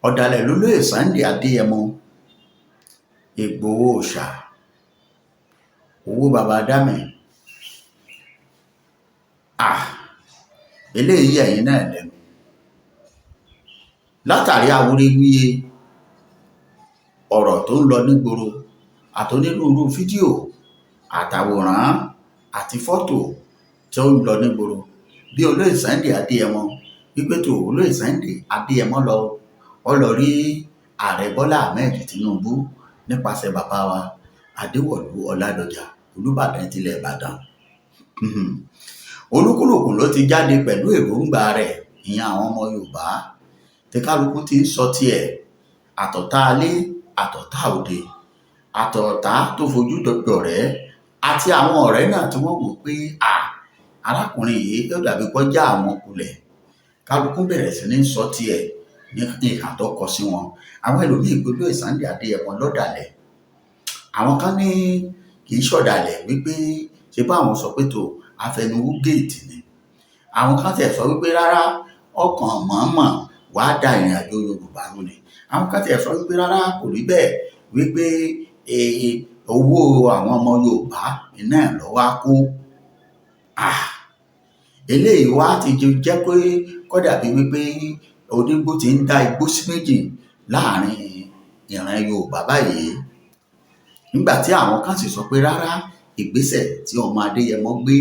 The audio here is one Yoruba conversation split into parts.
ọ̀dàlẹ̀ lolóyè Sunday Adéyẹmọ Ìgbòho Òòṣà owó baba dámì eléyìí ẹ̀yin náà lẹ́nu látàrí awuyewuye ọ̀rọ̀ tó ń lọ nígboro àtonírúurú fídíò àtàwòrán àti fọ́tò tó ń lọ nígboro bí olóyè Sunday Adéyẹmọ wípé tó olóyè Sunday Adéyẹmọ lọ rí ààrẹ Bọ́lá Ahmed Tinubu nípasẹ̀ bàbá wa Adéwọ̀lú Ọládọjà Olúbàdàn tilẹ̀ Ìbàdàn. Olúkúlùkù ló ti jáde pẹ̀lú èròǹgbà rẹ̀ ìyẹn àwọn ọmọ Yorùbá tí kálukú ti ń sọ tiẹ̀ àtọ̀tá alé àtọ̀tá òde àtọ̀tá tó fojú dọ̀rẹ́ àti àwọn ọ̀rẹ́ náà tí wọ́n wò pé arákùnrin yìí yóò dàbí kọjá àwọn kulẹ̀ kálukú bẹ̀rẹ̀ sí ní sọ tiẹ̀ ní ìhà tó kọ sí wọn. Àwọn ẹlòmíì pé olóyè Sunday Adéyẹmọ lọ́dàlẹ̀, àwọn kan ní kì í ṣọ̀dàlẹ̀ wípé ṣe bá àwọn sọ pé tó afẹnuwú géètì ni, àwọn kan tẹ̀ sọ wípé rárá ọkàn mọ̀ọ́mọ̀ wàá da ìrìn àjò Yorùbá lù ni, àwọn kan tẹ̀ sọ wípé rárá kò rí bẹ́ẹ̀ wípé owó àwọn ọmọ Yorùbá iná ẹ̀ lọ́wọ́ á kó. Eléyìí wá ti jẹ́ pé kódà bí wípé onígbó ti ń dá igbó sí méjì láàrin ìran Yorùbá báyìí, nígbà tí àwọn kan sì sọ pé rárá ìgbésẹ̀ tí ọmọ Adéyẹmọ gbé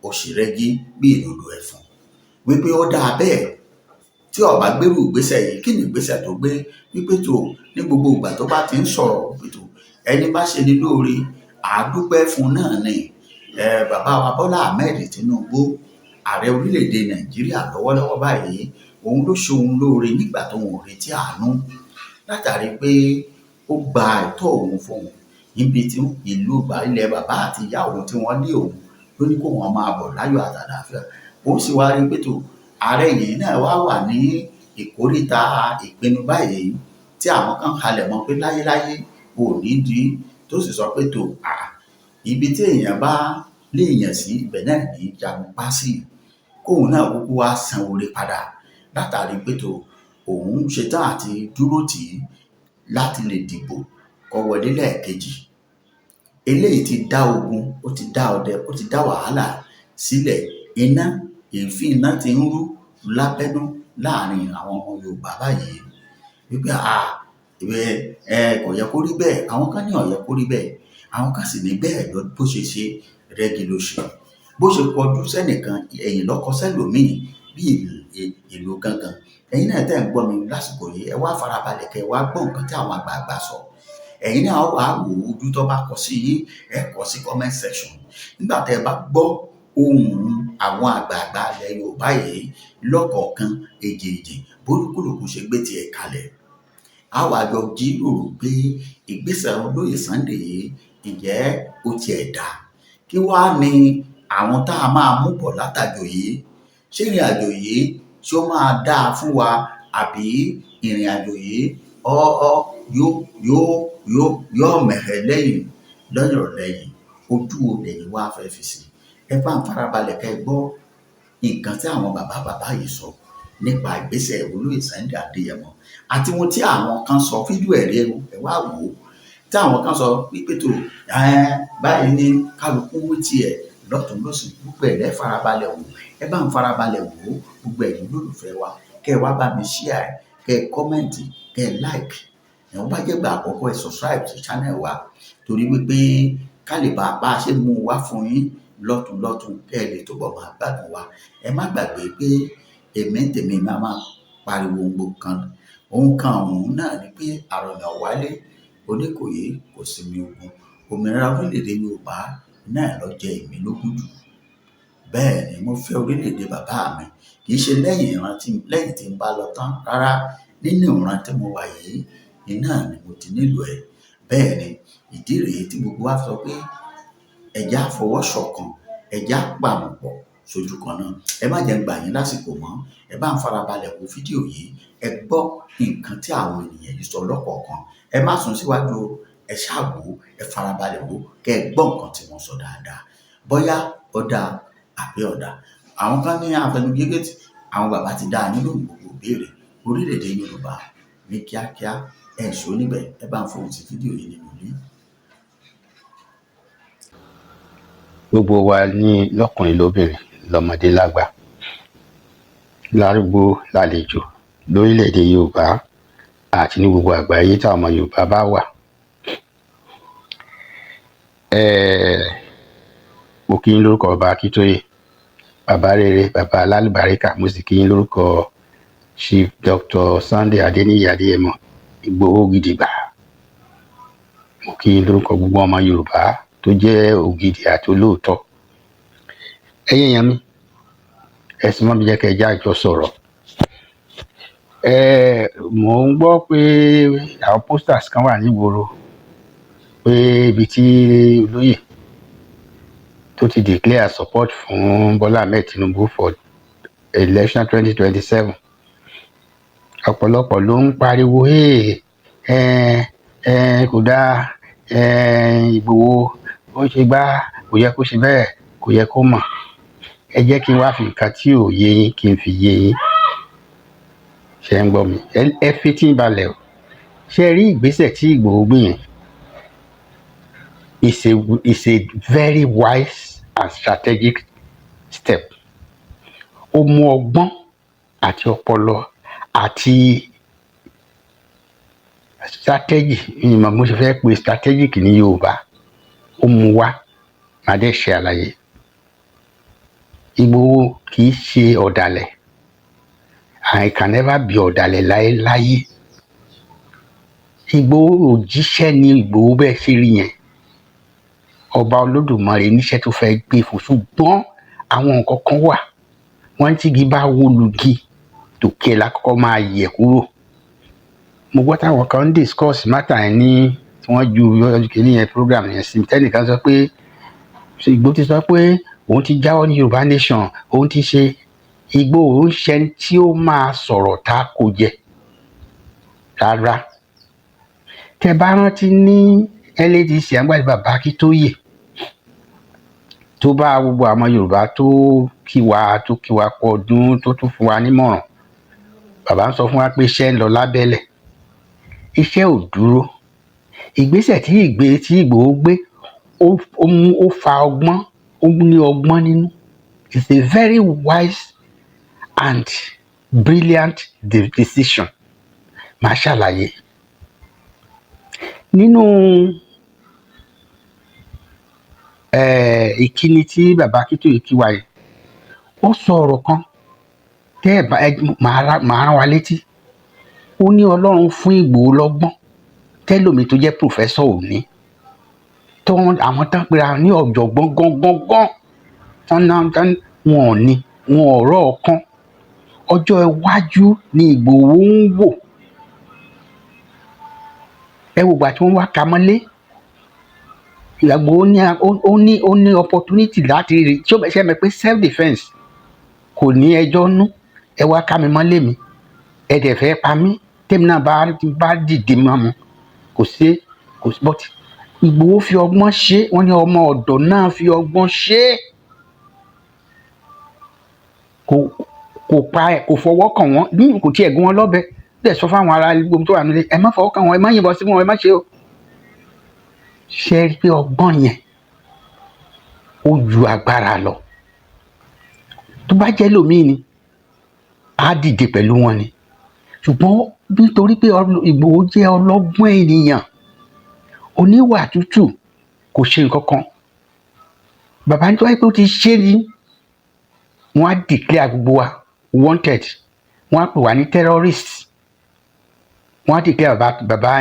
òṣèrẹ́gí bí ìlòlò ẹ̀fọn wípé ó dáa bẹ́ẹ̀ tí ó bá gbérù ìgbésẹ̀ yìí kí ni ìgbésẹ̀ tó gbé wípé tó ní gbogbo ìgbà tó bá ti ń sọ̀rọ̀ wípé tó ẹni bá ṣe ní lóore àádúpẹ́ fún náà ni. Bàbá wa Bọ́lá Ahmed Tinubu ààrẹ orílẹ̀-èdè Nàìjíríà lọ́wọ́lọ́wọ́ báyìí òun ló ṣe òun lóore nígbà tó ń retí àánú látàrí pé ó gba ẹ̀tọ́ òun fún òun níbi tí ìlú ilẹ̀ bàbá àti ìyá òun tí wọ́n lé òun ló ní kó wọn máa bọ̀ láyọ̀ àtàlàáfíà. Ó sì wá rí pé tó ààrẹ yìí náà wà ní ìkóríta ìpinnu báyìí tí àwọn kan halẹ̀ mọ́ pé láyéláyé ò ní di tó sì sọ pé tó ibi tí èèyàn bá léèyàn sí ibẹ̀ náà ní jagun pa sí kóun náà kúkú wá san oore padà látàrí pé tó òun ṣetán àti dúró tì í láti lè dìbò kó wọlé lẹ́ẹ̀kejì. Eléyìí ti dá ogun, ó ti dá ọdẹ, ó ti dá wàhálà sílẹ̀. Èéfín iná ti ń rú lábẹ́nú láàrin àwọn ọmọ Yorùbá báyìí wípé kò yẹ kó rí bẹ́ẹ̀, àwọn kan ní ó yẹ kó rí bẹ́ẹ̀, àwọn kan sì ní bẹ́ẹ̀ lọ bó ṣe ṣe rẹ́gí ló ṣe, bó ṣe kọjú sẹ́nìkan ẹ̀yìn lọ́kọ sẹ́lòmíì bí ìlú gangan. Ẹ̀yin náà tẹ́ ń gbọ́ mi lásìkò yìí ẹ wá farabalẹ̀ kẹ́ ẹ wá gbọ́ nǹkan tí àwọn àgbààgbà sọ. Ẹ̀yin náà wà á wò ojú tó bá kọ sí yín ẹ kọ sí comment section. Nígbà tẹ́ ẹ bá gbọ́ ohùn àwọn àgbààgbà ilẹ̀ Yorùbá yìí lọ́kọ̀ọ̀kan èjèèjì bólúkúlùkù ṣe gbé tiẹ̀ kalẹ̀, a wá jọ jíròrò pé ìgbésẹ̀ olóyè Sunday yìí ǹjẹ́ ó tiẹ̀ dá kí wá ní àwọn tá a máa mú bọ̀ látàjò yìí. Ṣé ìrìn àjò yìí tí ó máa dáa fún wa àbí ìrìn àjò yìí yóò mẹ̀hẹ́ lẹ́yìn ojú olè yìí wá fẹ́ fi sí. Ẹ bá ń farabalẹ̀ kẹ́ ẹ gbọ́ nǹkan tí àwọn bàbá yìí sọ nípa ìgbésẹ̀ olóyè Sunday Adéyẹmọ àti ohun tí àwọn kan sọ fídíò ẹ̀rí ẹ wá wò ó tí àwọn kan sọ wípé tó báyìí ní kálukú wí tiẹ̀ lọ́tùn lósì gbogbo ẹ̀ lẹ́ farabalẹ̀ wò. Ẹ bá ń farabalẹ̀ wò ó gbogbo ẹ̀yin lólùfẹ́ wa kẹ́ ẹ wá bá mi share kẹ́ ẹ kọ́mẹ̀ntì kẹ́ ẹ like ẹ̀ wọ́n bá jẹ́ gbà àkọ́kọ́ ẹ subscribe sí channel wa torí wípé ká lè bá a ṣe mú wá fún yín lọ́tùn kẹ́ ẹ lè tó bọ̀ máa gbádùn wa. Ẹ má gbàgbé pé tèmi máa pariwo ohun kan ọ̀hún náà ni pé àrọ̀nà wálé Oníkòyí kò sinmi ogun òmìnira orílẹ̀-èdè Yorùbá náà ló jẹ èmi lógún jù. Bẹ́ẹ̀ ni mo fẹ́ orílẹ̀-èdè bàbá mi kì í ṣe lẹ́yìn tí n bá lọ tán rárá nínú ìran tí mo wà yìí iná ni mo ti nílò ẹ̀. Bẹ́ẹ̀ ni ìdí rèé tí gbogbo wa sọ pé ẹ̀já fọwọ́sọ̀kan ẹ̀já pàmùpọ̀ sójú kan náà. Ẹ má jẹ́ ń gbà yín lásìkò mọ́, ẹ bá ń farabalẹ̀ wo fídíò yìí ẹ gbọ́ nǹkan tí àwọn ènìyàn yìí sọ lọ́kọ̀ọ̀kan. Ẹ má sún síwájú ẹ ṣáà wò ó ẹ farabalẹ̀ wò ó kẹ́ ẹ gbọ́ nǹkan tí wọ́n sọ dáadáa bóyá ó dáa àbí ó dáa. Àwọn kan ní àfẹnugégétì àwọn bàbá ti dá yín lóhùn gbogbo ìbéèrè orílẹ̀-èdè Yorùbá ní kíákíá. Ẹ ṣó níbẹ̀, ẹ bá ń fohùn sí fídíò yìí nínú ilé. Gbogbo wa ní lọ́kùnrin lóbìnrin lọ́mọdé lágbà lárúgbó lálejò lórílẹ̀‐èdè Yorùbá àti ní gbogbo àgbáyé táwọn ọmọ Yorùbá bá wà. Mo kí yín lórúkọ Ọba Akíntóyè, bàbá rere, bàbá alálùbáríkà. Mo sì kí yín lórúkọ Chief Dr. Sunday Adéníyì Adéyẹmọ Ìgbòho Gidigba. Mo kí yín lórúkọ gbogbo ọmọ Yorùbá tó jẹ́ ògidì àti olóòótọ́. Ẹ̀yin èèyàn mi, ẹ̀sìn mọ́ mi jẹ́ kẹ́ ẹ já jọ sọ̀rọ̀. Mò ń gbọ́ pé àwọn posters kan wà nígboro pé ibi tí olóyè tó ti declare support fún Bọ́lá Ahmed Tinubu for election 2027. Ọ̀pọ̀lọpọ̀ ló ń pariwo kò dáa, Ìgbòho ó ṣe gbá, kò yẹ kó ṣe bẹ́ẹ̀, kò yẹ kó mọ̀. Ẹ jẹ́ kí n wá fi nǹkan tí ò yé yín kí n fi yé yín. Ṣé ń gbọ́ mi? Ẹ fetí balẹ̀ o. Ṣé rí ìgbésẹ̀ tí Ìgbòho gbé yẹn? It's a very wise and strategic step. Ó mú ọgbọ́n àti ọpọlọ àti strategy, ìmọ̀ mo ṣe fẹ́ pe strategic ní Yorùbá, ó mú wá. Màá dẹ̀ ṣe àlàyé. Ìgbòho kì í ṣe ọ̀dàlẹ̀. I can never be ọ̀dàlẹ̀ láéláyé. Ìgbòho òjíṣẹ́ ni Ìgbòho bẹ́ẹ̀ ṣe rí yẹn. Ọba Olódùmarè níṣẹ́ tó fẹ́ gbé fún, ṣùgbọ́n àwọn nǹkan kan wà. Wọ́n tígi bá wó lugi tòkè lákọ́kọ́ máa yẹ kúrò. Mo gbọ́ táwọn kan ń discuss matter yẹn ní tí wọ́n ju kìíní yẹn program yẹn sí. Tẹ́nìkan sọ pé Ìgbòho ti sọ pé òun ti jáwọ́ ní Yorùbá nation, òun ti ṣe. Ìgbòho ń ṣe tí ó máa sọ̀rọ̀ tá kò jẹ rárá. Tẹ́ bá rántí ní LADC àgbàdo bàbá Akíntóyè tó bá gbogbo àwọn Yorùbá tó kí wa pọ̀ ọdún, tó tún fún wa nímọ̀ràn. Bàbá ń sọ fún wa pé iṣẹ́ ń lọ lábẹ́lẹ̀, iṣẹ́ ò dúró. Ìgbésẹ̀ tí Ìgbòho gbé ó fa ọgbọ́n, ó ní ọgbọ́n nínú. It's a very wise and brilliant decision. Màá ṣàlàyé. Nínú ìkíni tí bàbá Akíntóyè kí wa yìí, ó sọ ọ̀rọ̀ kan màá rán wa létí. Ó ní Ọlọ́run fún Ìgbòho lọ́gbọ́n tẹ́lòmí tó jẹ́ pòfẹ́sọ̀ ò ní. Àwọn tán pera ní ọ̀jọ̀gbọ́n gangan tán wọn ò ní, wọn ọ̀rọ̀ ọ̀kan. Ọjọ́ iwájú ni Ìgbòho ń wò. Ẹ wò gbà tí wọ́n wá ka mọ́lé. Ìgbòho ó ní opportunity láti rí. Ṣé mọ̀ pé self defence kò ní ẹjọ́ nú? Ẹ wá ká mi mọ́lé mi, ẹ dẹ̀ fẹ́ pa mí, tèmi náà bá dìde mọ́ mu, kò sí bọ́tì. Ìgbòho fi ọgbọ́n ṣe. Wọ́n ní ọmọ ọ̀dọ̀ náà fi ọgbọ́n ṣe. Kò fọwọ́ kàn wọ́n, bí kò tiẹ̀ gún wọn lọ́bẹ. Bẹ́ẹ̀ sọ fáwọn ará gbogbo tó wà nílé, ẹ má fọwọ́ kàn wọ́n, ẹ má yìnbọn sí wọn, ẹ má ṣe o. Ṣé rí pé ọgbọ́n yẹn ó ju agbára lọ? Tó bá jẹ́ lòmíì ni, á dìde pẹ̀lú wọn ni. Ṣùgbọ́n nítorí pé Ìgbòho jẹ́ ọlọ́gbọ́n ènìyàn, oníwà tútù, kò ṣe nǹkan kan. Bàbá nítorí pé ó ti ṣe ni, wọ́n á declare gbogbo wa wanted. Wọ́n á pè wá ní terrorist. Wọ́n á declare bàbá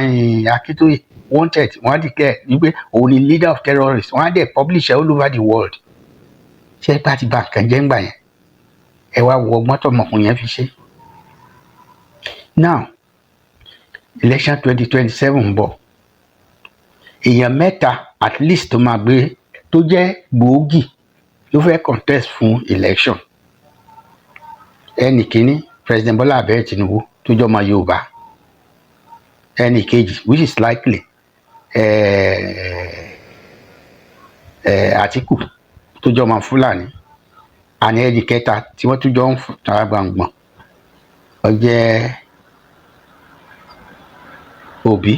Akíntóyè wanted. Wọ́n á declare wípé òun ni leader of terrorists. Wọ́n á dẹ̀ publish all over the world. Ṣé ipá ti bà nǹkan jẹ́ ńgbà yẹn? Ẹ wá wo ọgbọ́n tọmọkùnrin yẹn fi ṣe. Now, election 2027 ń bọ̀. Èèyàn mẹ́ta at least tó máa gbé, tó jẹ́ gbòógì, ló fẹ́ contest fún election. Ẹnì kíní, President Bọ́lá Ahmed Tinubu tó jẹ́ ọmọ Yorùbá. Ẹnì kejì, which is likely, Àtíkù tó jẹ́ ọmọ Fúlàní. Àní ẹnì kẹta tí wọ́n tún jọ ń tara gbàngbọ̀n, ó jẹ́ Obi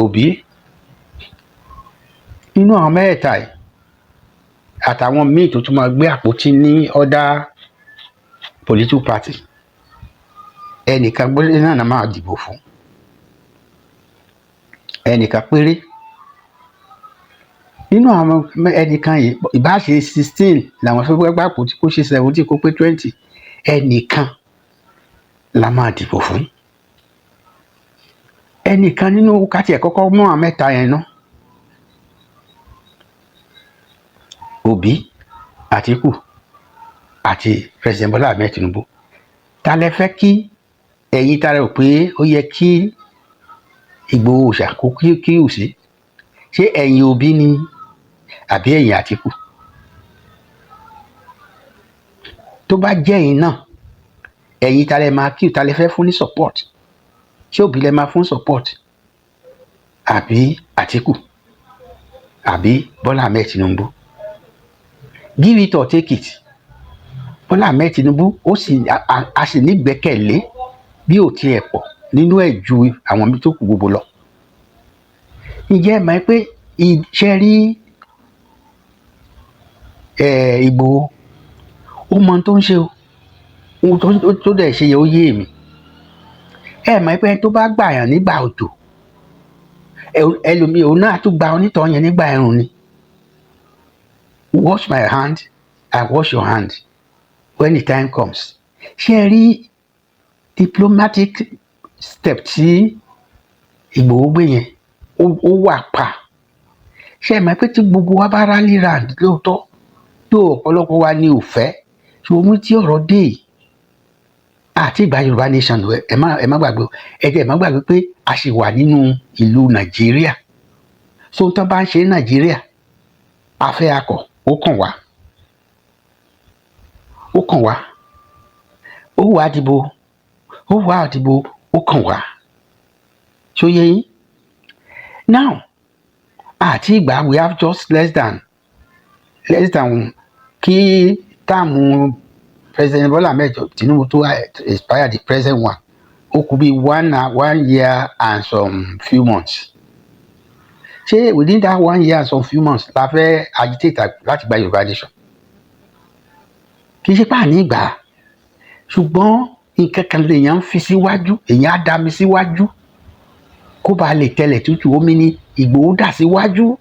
Obi nínú àwọn mẹ́ẹ̀ta yìí àtàwọn míì tó tún máa gbé àpótí ní other political party ẹnìkan péré náà máa dìbò fún, ẹnìkan péré nínú àwọn ẹnìkan yìí ìbá ṣe 16 làwọn fẹ́ gbá àpótí kó ṣe 17 kó pé 20 ẹnìkan la máa dìbò fún. Ẹnìkan nínú káti ẹ̀ kọ́kọ́ mú àwọn mẹ́ta yẹn náà, Obi, Atiku àti President Bola Ahmed Tinubu. Ta lẹ fẹ́ kí ẹ̀yin tara rò pé ó yẹ kí Ìgbòho Òòṣà kó kíyù sí? Ṣé ẹ̀yin Obi ni àbí ẹ̀yin Atiku? Tó bá jẹ́ ẹ̀yin náà, ẹ̀yin ta lẹ máa kíyù, ta lẹ fẹ́ fún ní support? Ṣé Obi lẹ máa fún support àbí Atiku àbí Bola Ahmed Tinubu? Give it or take it. Bola Ahmed Tinubu a sì ní gbẹ́kẹ̀lé bí ò tiẹ̀ pọ̀ nínú ẹ̀ ju àwọn tó kù gbogbo lọ. Ǹjẹ́ ẹ mọ̀ pé iṣẹ́ rí Ìgbòho ó mọ tó ń ṣe o, ohun tó dẹ̀ ṣe yẹ ó yé mi. Ẹ mọ̀ pé tó bá gbàyàn nígbà òjò ẹlòmíì òun náà tún gba onítọ̀ yẹn nígbà ẹ̀rùn ni. Wash my hand, I wash your hand when the time comes. Ṣé ẹ rí diplomatic step tí Ìgbòho gbé yẹn ó wà pa? Ṣé ẹ mọ̀ pé tí gbogbo wa bá rally round lóòótọ́ tó ọ̀pọ̀lọpọ̀ wa ní òfẹ́ ṣùgbọ́n tí ọ̀rọ̀ dé àti ìgbà Yorùbá nation ẹ má gbàgbé ẹ má gbàgbé pé a ṣì wà nínú ìlú Nàìjíríà. So tó bá ń ṣe Nàìjíríà afẹ́ akọ̀ ó kàn wá ó wà àdìbò ó kàn wá. So yẹ yín now àti ìgbà we have just less than kí táàmù President Bola Ahmed Tinubu tó expire the present one ó kù bí 1 year and some few months. Ṣé within that 1 year and some few months la fẹ́ agitate láti gba Yorùbá nation? Kì í ṣe pàní ìgbà ṣùgbọ́n nǹkan kan lèèyàn ń fi síwájú, èèyàn á dá mi síwájú kó ba lè tẹlẹ̀ tútù. Omi ni Ìgbòho dà síwájú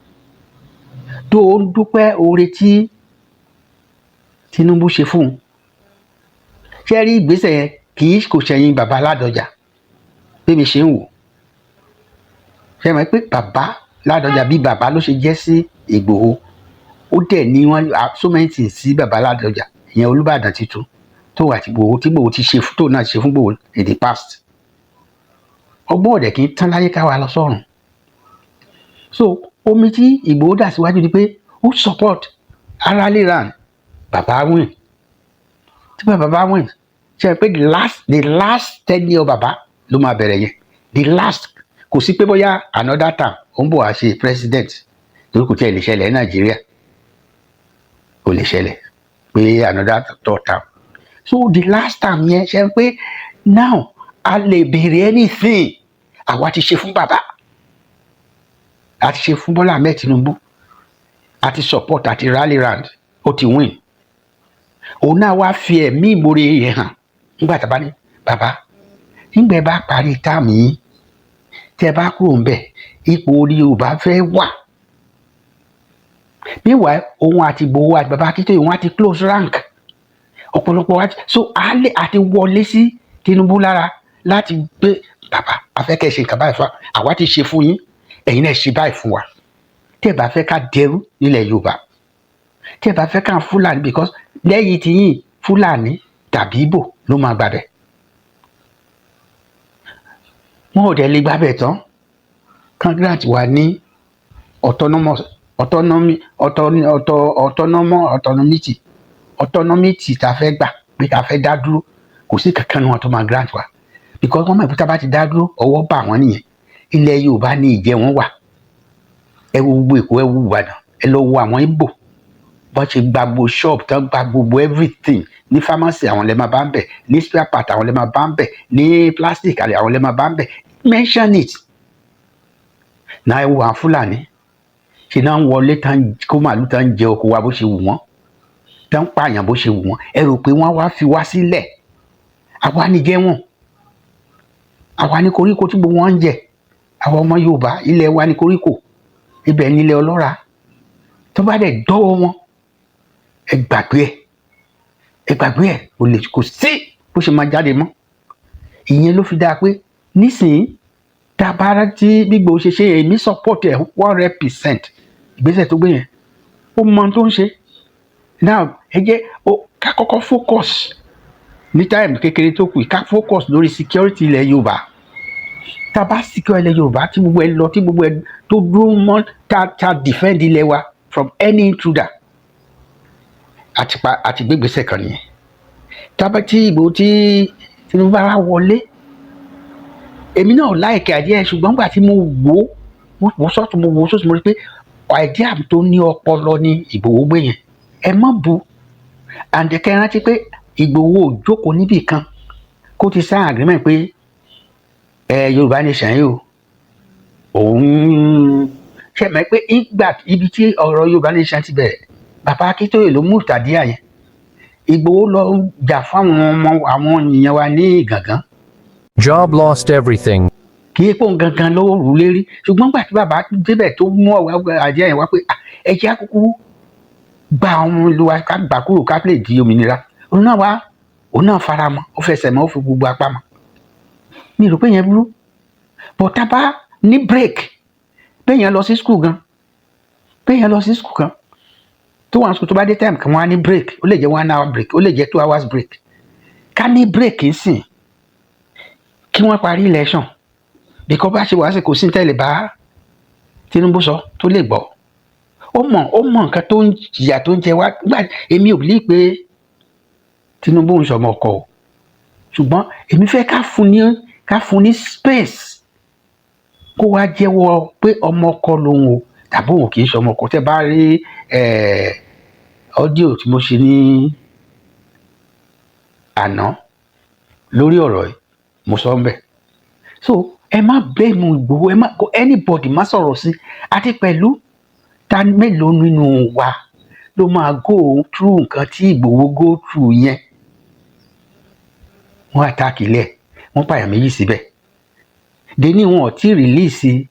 tó ń dúpẹ́ oore tí Tinubu ṣe fún un. Ṣé rí ìgbésẹ̀ yẹn kò ṣẹ̀yìn bàbá Ládọjà bí mi ṣe ń wò? Ṣé mọ̀ pé bàbá Ládọjà bí bàbá ló ṣe jẹ́ sí Ìgbòho, ó dẹ̀ ní wọ́n so many things sí bàbá Ládọjà ìyẹn Olúbàdàn titun tó wà tí Ìgbòho ti ṣe tó náà ṣe fún Ìgbòho in the past. Ọgbọ́n ọ̀dẹ̀ kì í tán láyé káwa lọ sọ́run. So omi tí Ìgbòho dà síwájú ni pé ó support rally round bàbá win. Tí bàbá win ṣe pé the last tenure bàbá ló máa bẹ̀rẹ̀ yẹn, the last. Kò sí pé bóyá another time ó ń bọ̀ wá ṣe president torí kò tí ẹ lè ṣẹlẹ̀ ní Nàìjíríà, kò lè ṣẹlẹ̀ pé another third time. So the last time yẹn ṣe pé now a lè béèrè anything àwa ti ṣe fún bàbá, a ti ṣe fún Bọ́lá Ahmed Tinubu, a ti support àti rally round, ó ti win. Òun náà wá fi ẹ̀mí ìmoore yẹn hàn nígbà tá a bá ní bàbá nígbà ẹ bá parí táàmù yìí tẹ́ bá kúrò ńbẹ̀ ipò orí Yorùbá fẹ́ wà. Meanwhile òun àti Ìgbòho àti bàbá Akíntóyè wọn àti close rank ọ̀pọ̀lọpọ̀ wa so àti wọlé sí Tinubu lára láti gbé bàbá afẹ́kẹ́ ṣe nǹkan báyìí fún wa, àwa ti ṣe fún yín ẹ̀yin náà ṣe báyìí fún wa. Tẹ́ bá fẹ́ ká dẹrú nílẹ̀ Yorùbá, tẹ́ bá fẹ́ ká Fúlàní because lẹ́yìn tí yín Fúlàní tàbí Ìgbò ló máa gbàbẹ̀. Wọn ò dẹ̀ lè gbàbẹ̀ tán kan grant wa ní autonomy tá a fẹ́ gbà pé tá a fẹ́ dá dúró, kò sí kankan wọn tó máa grant wa because wọ́n mọ̀ pé tá a bá ti dá dúró ọwọ́ bá wọn nìyẹn. Ilẹ̀ Yorùbá ní ìjẹ́ wọn wà. Ẹ wo gbogbo Èkó, ẹ wo Ìbàdàn, ẹ lọ wo àwọn Ìgbò bọ́n ṣe gba gbogbo shop tán gba gbogbo everything ní pharmacy àwọn lè máa bá ń bẹ̀, ní spare part àwọn lè máa bá ń bẹ̀, ní plastic àwọn lè máa bá ń bẹ̀. Mention it. Náà ẹ wo àwọn Fúlàní ṣe náà ń wọlé tán kó màálù tán jẹ oko wa bó ṣe wù wọ́n, tán pààyàn bó ṣe wù wọ́n. Ẹ rò pé wọ́n wá fi wá sílẹ̀? Àwa ni jẹ́ wọ́n, àwa ni koríko tí gbogbo wọn ń jẹ. Àwa ọmọ Yorùbá ilẹ̀ wa ni koríko, ibẹ̀ ni ilẹ̀ ọlọ́ràá. Tó bá dẹ̀ dọ́wọ́ wọn, ẹ gbàgbé ẹ̀ kò sí bó ṣe máa jáde mọ́. Ìyẹn ló fi dáa pé nísìnyí tá a bá rántí bí Ìgbòho ṣe ṣe, èmi support ẹ̀ 100%. Ìgbésẹ̀ tó gbé yẹn ó mọ ohun tó ń ṣe. Now ẹ jẹ́ ká kọ́kọ́ focus ní time kékeré tó kù, ká focus lórí security ilẹ̀ Yorùbá. Tá a bá secure ilẹ̀ Yorùbá tí gbogbo ẹ lọ, tí gbogbo ẹ tó dúró mọ́, tá defend ilẹ̀ wa from any intruder, àti gbégbèsè kan nìyẹn. Tábà tí Ìgbòho tí Tinubu bá wọlé, èmi náà láìkè àdíẹ̀, ṣùgbọ́n gbà tí mo wò sọ́tún mo wò sósì mo rí pé àìdíà tó ní ọpọlọ ní Ìgbòho gbé yẹn. Ẹ má bu àǹdẹ̀kẹ́ rántí pé Ìgbòho ò jókòó níbì kan kó ti sign agreement pé Yorùbá nation yìí o, òun ṣe mọ̀ pé ibi tí ọ̀rọ̀ Yorùbá nation ti bẹ̀rẹ̀, bàbá Akíntóyè ló mú ìtàdíà yẹn. Ìgbòho lọ jà fún àwọn èèyàn wa ní Ìgàngán. Job lost everything. Kì í pòun gangan ló rú lérí, ṣùgbọ́n gbà tí bàbá débẹ̀ tó mú àdíà yẹn wá pé ẹ jẹ́ àkókò gba àwọn ìlú wa ká gbà kúrò ká lè di òmìnira. Òun náà fara mọ́, ó fẹsẹ̀ mọ́, ó fi gbogbo apá mọ́. Mi rò pé yẹn burú. But tá bá ní break, béèyàn lọ sí school gan, tó wà ní school tó bá dé time kan wọ́n á ní break, ó lè jẹ́ 1 hour break, ó lè jẹ́ 2 hours break. Ká ní break nsìn kí wọ́n parí election, because bá ṣe wá sí kò sí tẹ́lẹ̀ bá Tinubu sọ tó lè gbọ́. Ó mọ̀ nǹkan tó ń jìyà tó ń jẹ wá. Èmi ò believe pé Tinubu ń sọmọ ọkọ o, ṣùgbọ́n èmi fẹ́ ká fún ní space kó wá jẹ́wọ́ pé ọmọ ọkọ lòun o, tàbí òun kì í sọmọ ọkọ. Tẹ́ bá rí audio tí mo ṣe ní àná lórí ọ̀rọ̀ yìí, mo sọ ń bẹ̀. So ẹ má blame Ìgbòho, ẹ má anybody má sọ̀rọ̀ sí. Àti pẹ̀lú ta mélòó nínú wa ló máa go through nǹkan tí Ìgbòho go through yẹn? Wọ́n attack ilẹ̀, wọ́n pààyàn méjì síbẹ̀. Dèní wọn ò tí release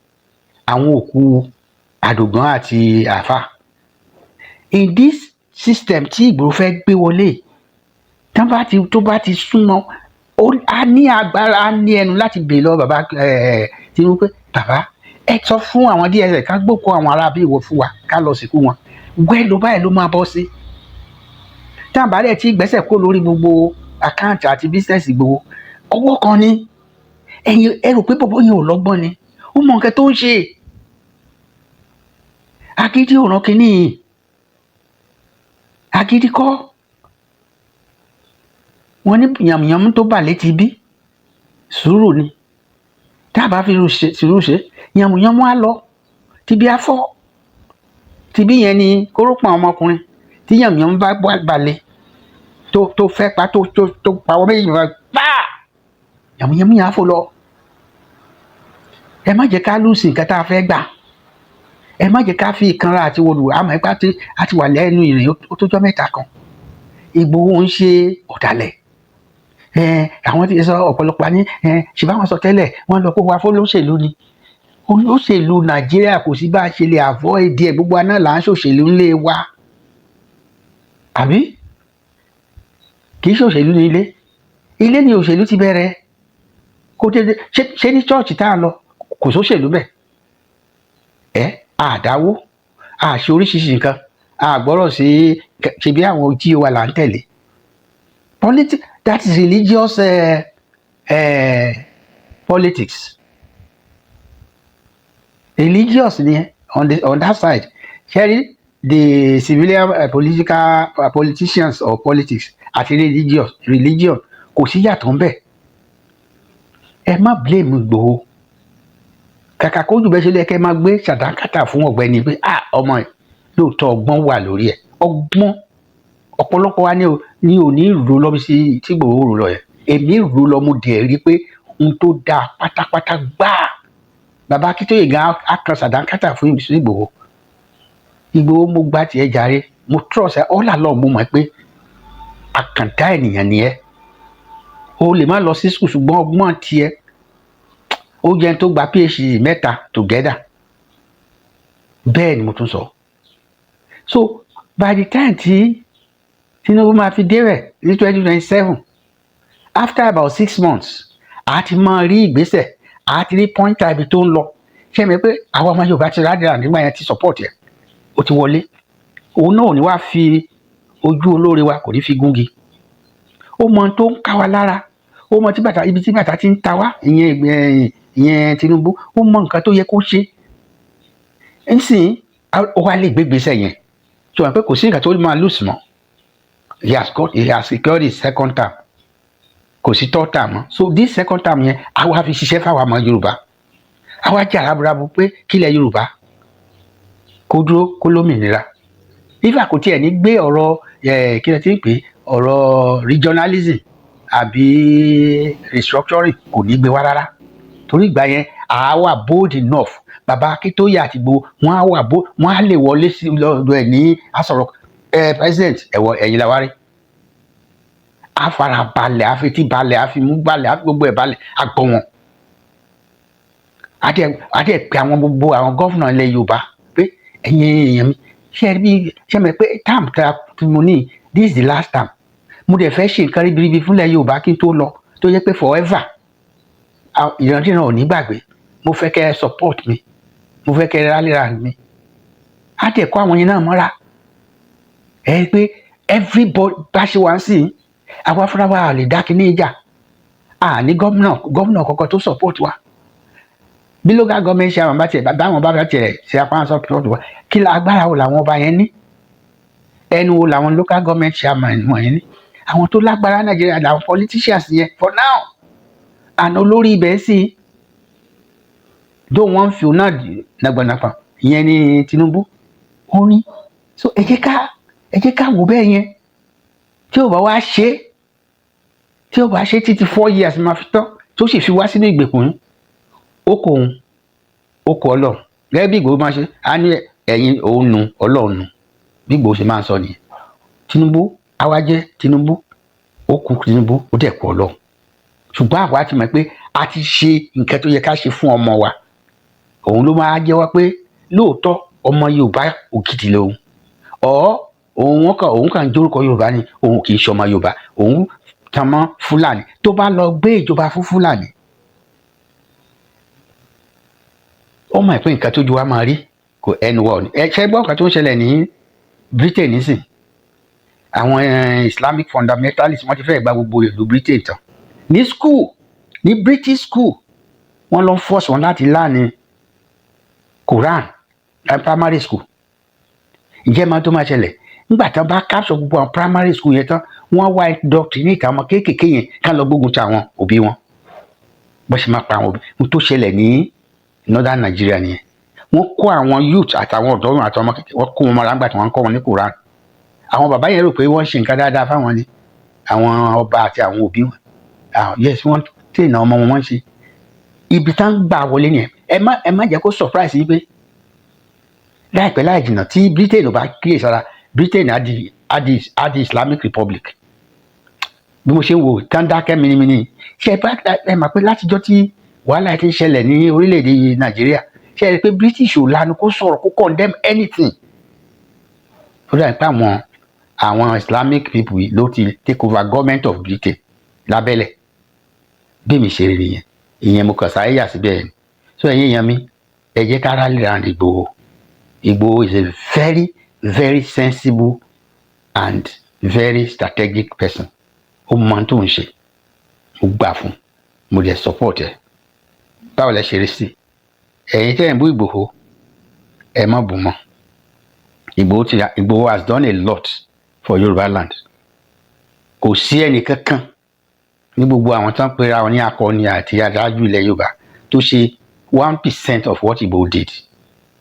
àwọn òkú Àdògán àti Àfà. In this system tí Ìgbòho fẹ́ gbé wọlé, tó bá ti súnmọ́, a ní agbára, a ní ẹnu láti bèèrè lọ bàbá Tinubu pé bàbá ẹ sọ fún àwọn DSS ká gbókò àwọn ará bí ìwọ fún wa ká lọ sìnkú wọn. Wẹ́ẹ́ ló báyìí ló máa bọ́ sí. Táàbà rẹ̀ tí gbẹ́sẹ̀ kó lórí gbogbo àkáǹtì àti bísínẹ́sì Ìgbòho, ọwọ́ kan ní ẹ̀yin ẹ rò pé bọ̀bọ̀ yẹn ò lọ́gbọ́n ni, ó mọ nǹkan tó ń ṣe. Agídí ò ràn kínní yìí, agídí kọ́. Wọ́n ní yàmùyàmù tó bà létí bí sùúrù ni. Táàbà fi sùúrù ṣe, yàmùyàmù á lọ, tibí á fọ́. Tibí yẹn ni kórópọ̀n ọmọkùnrin tí yàmùyàmù bá balẹ̀ tó fẹ́ pa tó pawọ́ méjì wá pa yàmùyàmù yẹn á fò lọ. Ẹ má jẹ́ ká lùsì nǹkan tá a fẹ́ gbà. Ẹ má jẹ́ ká fi ìkanra àti wòlù àmọ́ ipá tí a ti wà lẹ́nu ìrìn ó tó jọ́ mẹ́ta kan. Ìgbòho ń ṣe ọ̀dàlẹ̀. Àwọn tí sọ ọ̀pọ̀lọpọ̀ ní ṣe bá wọn sọ tẹ́lẹ̀ wọ́n lọ kó wa fólóṣèlú ni. Olóṣèlú Nàìjíríà kò sí bá a ṣe lè avoid ẹ̀, gbogbo aná là ń ṣòṣèlú ńlé wa. Àbí kì í ṣòṣèlú ní ilé ni òṣèlú ti bẹ̀rẹ̀. Kó dédé ṣé ní chọ́ọ̀chì tá a lọ kò sóṣèlú bẹ́ẹ̀. Àdáwó àṣe oríṣiríṣi nǹkan àgbọ́rọ̀ sí ṣe bí àwọn tí wa là ń tẹ̀lé. That is religious politics. Religious ni on that side. Ṣẹ́rí the civilian politicians or politics àti religion kò sí yàtọ̀ ń bẹ̀. Ẹ má blame Ìgbòho. Kàkà kójú bẹ́ẹ̀ ṣe lẹ́kẹ́ máa gbé ṣàdánkátà fún ọ̀gbẹ́ni pé ọmọ ẹ̀ lóòótọ́ ọgbọ́n wà lórí ẹ̀, ọgbọ́n ọ̀pọ̀lọpọ̀ wa ni ò ní rò lọ bí sí tí Ìgbòho rò lọ yẹn èmi rò lọ mo dẹ̀ rí pé ohun tó dáa pátápátá gbáà bàbá Akíntóyè gan akàn sàdánkátà fún Ìgbòho mo gba tiẹ̀ jàre mo trust ẹ all along mo mọ̀ pé àkàndá ènìyàn ni ẹ́ o lè má lọ sí school ṣùgbọ́n ọgbọ́n tiẹ̀ ó jẹ́ tó gba PhD 3 together bẹ́ẹ̀ ni mo tún sọ so by the time tí Tinubu máa fi débẹ̀ ní 2027 after about 6 months a ti máa rí ìgbésẹ̀ a ti rí pointer ibi tó ń lọ ṣé mi pé àwọn ọmọ Yorùbá ti rádìrà nígbà yẹn ti support ẹ̀ ó ti wọlé òun náà ò ní wá fi ojú olóore wa kò ní fi gúngi ó mọ tó ń ká wa lára ó mọ ibi tí bàtà ti ń ta wá ìyẹn Tinubu ó mọ nǹkan tó yẹ kó ṣe nsìn ó wá lè gbé gbèsè yẹn tí wọn pé kò sí nǹkan tó máa lose mọ́ he has secured his 2nd term kò sí 3rd term mọ́ so this 2nd term yẹn àwa fi ṣiṣẹ́ fáwọn ọmọ Yorùbá àwa jà rábúrábú pé kílẹ̀ Yorùbá kó dúró kó lómìnira ifá kò tiẹ̀ ní gbé ọ̀rọ̀ kí lẹ ti ń pè ọ̀rọ̀ regionalism àbí restructuring kò ní gbé wá rárá torí ìgbà yẹn àá wà bold enough bàbá Akíntóyè àti Ìgbòho wọ́n á lè wọlé sí lọ́dọ̀ ẹ̀ ní asọ̀rọ̀ president ẹ̀yìn làwárí àfarabalẹ̀ àfetíbalẹ̀ àfimúbalẹ̀ àfi gbogbo ẹ̀ balẹ̀ àgbọ̀ wọn àti ẹ̀ pé àwọn gbogbo àwọn gọ́fúnà ilẹ̀ Yorùbá pé ẹ̀yin èèyàn mi ṣe mọ̀ pé term tí mo ní this is the last term mo dẹ̀ fẹ́ ṣe nǹkan ribiribi fúnlẹ̀ Yorùbá kí n tó lọ tó yẹ pé forever ìrántí náà ò ní gbàgbé mo fẹ́ kẹ́ ẹ support mi mo fẹ́ kẹ́ ẹ rally round mi á tẹ̀ kọ́ àwọn yẹn náà mọ́ra ẹ pé everybody bá ṣe wá sí àwa fúnra wa lè dá kíní ìjà ní gómìnà kọ̀ọ̀kan tó support wa bí local government ṣe àwọn báwọn bá tiẹ̀ ṣe apá support wa kí agbára wo làwọn ọba yẹn ní ẹnu wo làwọn local government ṣe àmọ́ yẹn ní àwọn tó lágbára Nàìjíríà làwọn politicians yẹn for now àná olórí ibẹ̀ sí dó wọ́n fi òun náà nàgbànàgbà ìyẹn ní Tinubu ó ní so ẹ jẹ́ ká wò bẹ́ẹ̀ yẹn tí ò bá wá ṣe títí 4 years máa fi tán tó sì fi wá sínú ìgbèkùn ó kò Ọlọ́run gẹ́gẹ́ bí Ìgbòho máa ṣe á ní ẹ̀yin òun nu Ọlọ́run nu bí Ìgbòho ṣe máa ń sọ nìyẹn Tinubu awájẹ́ Tinubu ó kú Tinubu ó dẹ̀ kú Ọlọ́run ṣùgbọ́n àwa ti mọ̀ pé a ti ṣe nǹkan tó yẹ ká ṣe fún ọmọ wa òun ló máa jẹ́wọ́ pé lóòótọ́ ọmọ Yorùbá ògidì lòun òun kàn jórúkọ Yorùbá ni òun kì í ṣọmọ Yorùbá òun tan mọ́ Fúlàní tó bá lọ gbé ìjọba fún Fúlàní ó mọ̀ pé nǹkan tójú wa máa rí kò ẹnu wọ̀ ni ṣe gbọ́ nǹkan tó ń ṣẹlẹ̀ ní Britain nísìn àwọn Islamic fundamentalists wọ́n ti fẹ́ gba gbogbo ìlú Britain tán ní school ní British school wọ́n lọ force wọn láti láàánú Quran primary school ìjẹ́ máa tó máa ṣẹlẹ̀ nígbà tí wọ́n bá capture gbogbo àwọn primary school yẹn tán wọ́n wá indoctrinate àwọn kéékèèké yẹn ká lọ gbógun ti àwọn òbí wọn bó ṣe máa pa àwọn òbí wọn tó ṣẹlẹ̀ ní Northern Nigeria nìyẹn wọ́n kó àwọn youth àtàwọn ọ̀dọ́ wọn àtàwọn kékeré wọ́n kó wọn mọ́ra nígbà tí wọ́n kọ́ wọn ní Quran àwọn bàbá yẹn rò pé wọ́n ṣe nǹkan dáadáa fáwọn ni àwọn ọba àti àwọn òbí wọn yes wọ́n tẹ̀nà ọmọ wọn ṣe ibi tá ń gbà wọlé nìyẹn ẹ má jẹ́ kó surprise yín pé láìpẹ́ láì jìnnà tí Britain ò bá kíyè sára Britain á di Islamic Republic bí mo ṣe ń wò tán dákẹ́ minimini ṣe ẹ mà pé látijọ́ tí wàhálà ti ń ṣẹlẹ̀ ní orílẹ̀-èdè Nàìjíríà ṣe é rí pé British ò lanu kó sọ̀rọ̀ kó condemn anything ó dà pé àwọn Islamic people ló ti take over government of Britain lábẹ́lẹ̀ bí mi ṣe rí nìyẹn ìyẹn mo kàn sáré yà síbẹ̀ yẹn so ẹ̀yin èèyàn mi ẹ jẹ́ ká rally round Ìgbòho is a very very sensible and very strategic person ó mọ tó ń ṣe mo gbà fún mo dẹ̀ support ẹ̀ báwo lẹ ṣe rí sí ẹ̀yin tẹ́ ẹ̀ ń bú Ìgbòho ẹ má bù mọ́ Ìgbòho has done a lot for Yorùbá land kò sí ẹnì kankan ní gbogbo àwọn tán pera wọn ní akọni àti adájú ilẹ̀ Yorùbá tó ṣe 1% of what Ìgbòho did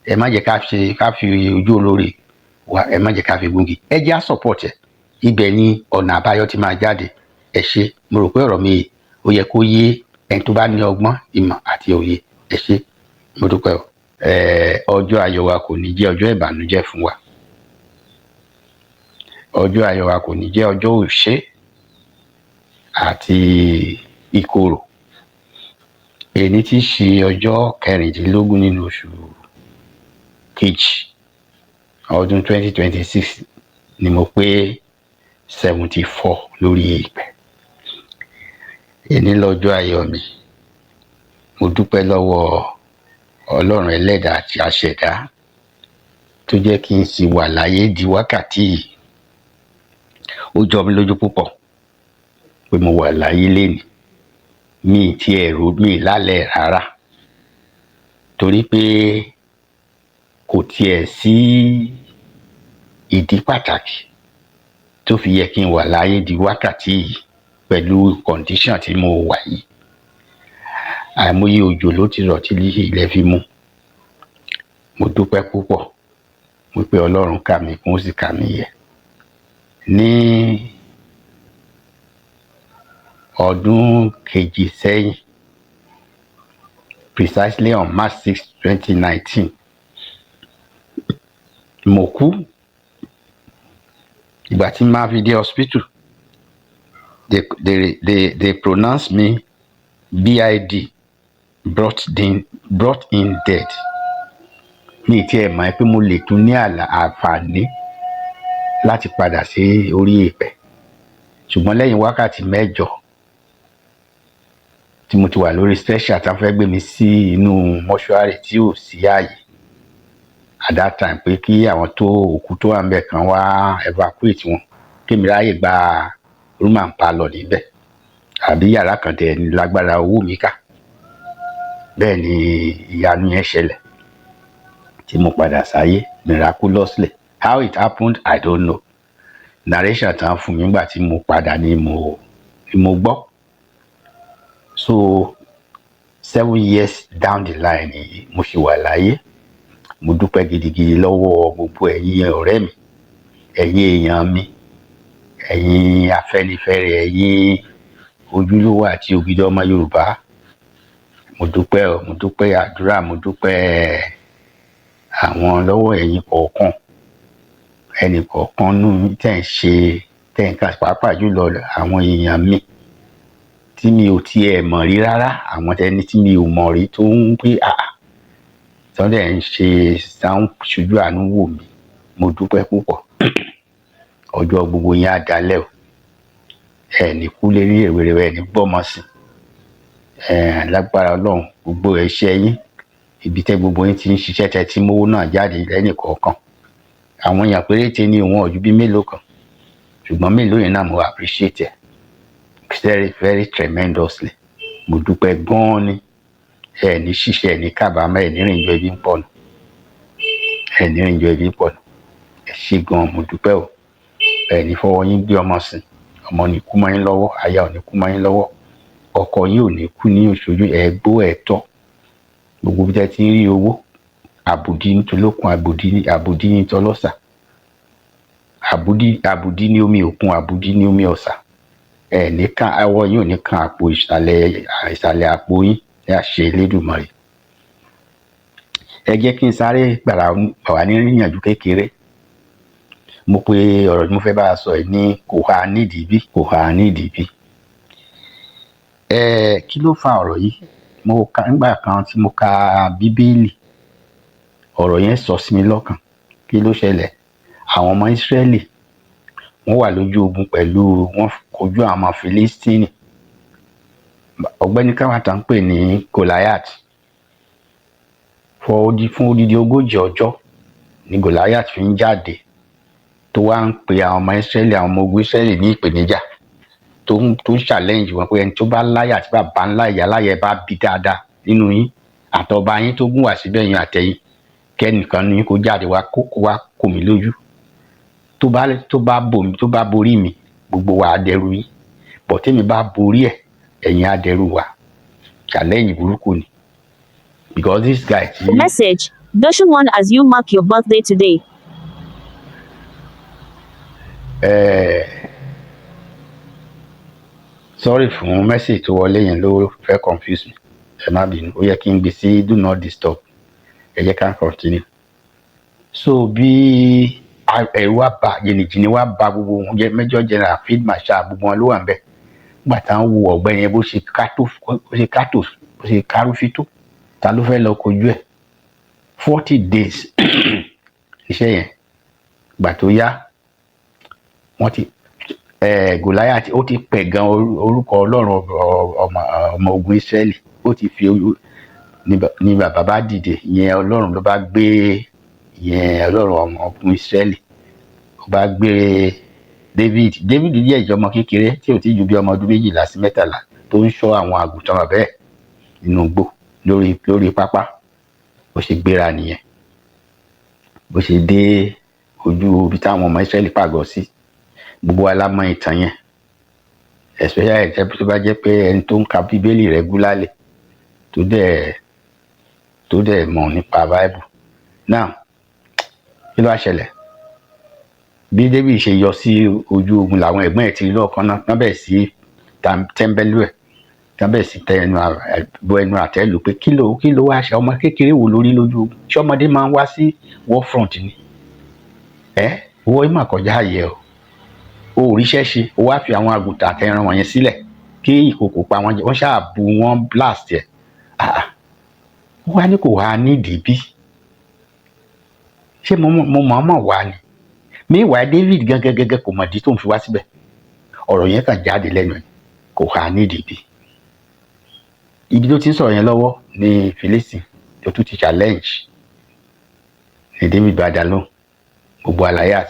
ẹ má jẹ́ ká fi ojú olórí wa ẹ má jẹ́ ká fi gúngi ẹ jẹ́ á support ẹ̀ ibẹ̀ ni ọ̀nà àbáyọ ti máa jáde ẹ ṣé mo rò pé ọ̀rọ̀ mi ó yẹ kó yé ẹni tó bá ní ọgbọ́n ìmọ̀ àti òye ẹ ṣé mo dúpẹ́ o ọjọ́ ayọ̀ wa kò ní jẹ́ ọjọ́ ìbànújẹ́ fún wa ọjọ́ ayọ̀ wa kò ní jẹ́ ọjọ́ òṣè àti ìkorò èyí tí í ṣe ọjọ́ 16 nínú oṣù kejì ọdún 2026 ni mo pé 74 lórí ìpẹ́ èyí lọ́jọ́ ayọ̀ mi mo dúpẹ́ lọ́wọ́ Ọlọ́run ẹlẹ́dàá àti àṣẹ̀dá tó jẹ́ kí n sì wà láyé di wákàtí yìí ó jọ mí lójú púpọ̀ pé mo wà láyé lénìí mi ti ẹ̀rù mi lálẹ́ rárá torí pé kò tiẹ̀ sí ìdí pàtàkì tó fi yẹ kí n wà láyé di wákàtí yìí pẹ̀lú condition tí mo wà yìí àìmọye òjò ló ti rọ̀ tí ilẹ̀ fi mú mo dúpẹ́ púpọ̀ mo pé Ọlọ́run kà mí kún ó sì kà mí yẹ ní ọdún kejì sẹ́yìn precisely on March 6, 2019 mo kú ìgbà tí máa fi dé hospital they pronounced me BID brought in dead mi tí ẹ mọ̀ pé mo lè tún ní àǹfààní láti padà sí orí ìpẹ́ ṣùgbọ́n lẹ́yìn wákàtí 8 tí mo ti wà lórí stretcher tá fẹ́ gbé mi sí inú mọ́ṣúárì tí ò sí ààyè at that time pé kí àwọn tó òkú tó wà ńbẹ̀ kan wá evacuate wọn kí mi ráyè gba room and parlour níbẹ̀ àbí yàrá kan tẹ̀ ní lágbára owó mi kà bẹ́ẹ̀ ni ìyanu yẹn ṣẹlẹ̀ tí mo padà sáyé miraculously how it happened I don't know narration tán fún mi nígbà tí mo padà ni mo gbọ́ so 7 years down the line yìí mo ṣì wà láyé mo dúpẹ́ gidigidi lọ́wọ́ gbogbo ẹ̀yin ọ̀rẹ́ mi ẹ̀yin èèyàn mi ẹ̀yin afẹ́nifẹ́re ẹ̀yin ojúlówó àti ògidì ọmọ Yorùbá mo dúpẹ́ àdúrà mo dúpẹ́ àwọn lọ́wọ́ ẹ̀yin kọ̀ọ̀kan ẹnì kọ̀ọ̀kan nù tẹ̀ ń ṣe tẹ̀ ń kà pàápàá jùlọ àwọn èèyàn mi tí mi ò tiẹ̀ mọ̀ rí rárá àwọn ẹni tí mi ò mọ̀ rí tó ń pé tí wọ́n dẹ̀ ń ṣe sáwọn ṣojú àánú wò mí mo dúpẹ́ púpọ̀ ọjọ́ gbogbo yín á dalẹ̀ o ẹni kú lérí èrè ẹni bọ́mọ sí lágbára Ọlọ́run gbogbo ẹ̀ṣẹ̀ yín ibi tẹ́ gbogbo yín ti ń ṣiṣẹ́ tẹ́ tí mówó náà jáde lẹ́nì kọ̀ọ̀kan àwọn èèyàn péréte ní òun ọ̀jú bí mélòó kan ṣùgbọ́n mélòó yẹn náà mo appreciate ẹ̀ very very tremendously mo dúpẹ́ gan-an ni ẹni ṣiṣẹ́ ẹni kábàámọ̀ ẹni rìnjọ ibi ń pọ̀ nù ẹ ṣé gan-an mo dúpẹ́ o ẹni fọwọ́ yín gbé ọmọ sí ọmọ ní kú mọ́ yín lọ́wọ́ aya ò ní kú mọ́ yín lọ́wọ́ ọkọ yín ò ní kú ní oṣooju ẹgbó ẹ̀tọ́ gbogbo bí tẹ́ ti ń rí owó àbùdí nítolókun àbùdí nítọlọ́sà àbùdí ní omi òkun àbùdí ní omi ọ̀sà nìkan awọ yín ò ní kan àpò ìsàlẹ̀ àpò yín ní àṣẹ Elédùmarè ẹ jẹ́ kí n sáré gbàrà wà ní ìrìnàjò kékeré mo pe ọ̀rọ̀ tí mo fẹ́ bá a sọ ní kò há nídìí bí kí ló fa ọ̀rọ̀ yìí nígbà kan tí mo ka Bíbélì ọ̀rọ̀ yẹn sọ sí mi lọ́kàn kí ló ṣẹlẹ̀ àwọn ọmọ Ísírẹ́lì wọ́n wà lójú ogun pẹ̀lú wọ́n kojú àwọn ọmọ Fílístínì ọ̀gbẹ́ni káwátà ń pè ní Goliath fún odidi 40 ọjọ́ ni Goliath fi ń jáde tó wá ń pe àwọn ọmọ Ísírẹ́lì àwọn ọmọ ogun Ísírẹ́lì ní ìpèníjà tó ń challenge wọn pé ẹni tó bá láyà tí bàbá ńlá ìyá láyà bá bí dáadáa nínú yín àtọba yín tó gùn wá síbẹ̀ yín àtẹ̀yìn kẹ́nìkan ní kó jáde wá kó mi lójú tó bá borí mi gbogbo wa adẹrù yín bọ̀ tèmi bá borí ẹ̀ ẹ̀yin adẹrù wa challenge burúkú ni because this guy. Message: Doshu won as you mark your birthday today. sorry fún message tó wọlé yẹn ló fẹ́ confuse mi, ẹ má bínú, ó yẹ kí n gbé sí do not disturb. Ẹ jẹ́ ká continue. So bí ẹ̀rù wa bà jìnnìjìnnì wa bà gbogbo wọn, Major General Field Marshal gbogbo wọn ló wà ń bẹ̀. Nígbà tá à ń wo ọ̀gbẹ́ni yẹn bó ṣe kárúfí tó, ta ló fẹ́ lọ kojú ẹ̀? 40 days iṣẹ́ yẹn. Ìgbà tó yá wọ́n ti Goliath ó ti pẹ̀ gan orúkọ Ọlọ́run ọmọ ogun Ísírẹ́lì, ó ti fi ní bàbá bá dìde, ìyẹn Ọlọ́run ló bá gbé ìyẹn Ọlọ́run ọmọ ogun Ísírẹ́lì ó bá gbé David díẹ̀ ìjọmọ kékeré tí ò ti ju bí ọmọ ọdún 12 sí 13 tó ń ṣọ́ àwọn àgùntàn bàbá ẹ̀ nínú igbó lórí pápá. Bó ṣe gbéra nìyẹn, bó ṣe dé ojú ibi táwọn ọmọ Ísírẹ́lì pàgọ́ sí. Gbogbo wa la mọ̀ ìtàn yẹn, especially tó bá jẹ́ pé ẹni tó ń ka bíbélì regularly tó dẹ̀ mọ̀ nípa Bible. Now kí ló wá ṣẹlẹ̀? Bí David ṣe yọ sí ojú ogun làwọn ẹ̀gbọ́n ẹ̀ ti rí lọ́ọ̀kan náà, tán bẹ̀ sí tẹ́ḿbẹ́lú ẹ̀, tán bẹ̀ sí bọ ẹnu àtẹ́ lù pé kí ló wá ṣe, ọmọ kékeré wo lórí lójú ogun? Ṣé ọmọdé máa ń wá sí war front ni? Owó ìmọ̀ kọjá yẹ o ríṣẹ́ ṣe, o wá fi àwọn àgùntàn àtẹran wọ̀nyẹn sílẹ̀ kí ìkòkò pa wọn jẹ, wọ́n ṣáà bu wọn blast ẹ̀. Ó wá ní kò wá nídìí bí? Ṣé mo mọ̀ wá ni? Meanwhile David gẹ́gẹ́ kò mọ̀ ìdí tó ń fi wá síbẹ̀. Ọ̀rọ̀ yẹn kàn jáde lẹ́nu ẹ̀, kò wá nídìí bí? Ibi tó ti ń sọ̀rọ̀ yẹn lọ́wọ́ ni Philistine tó tún ti challenge ni David bá dá lóhùn. Gbogbo àlàyé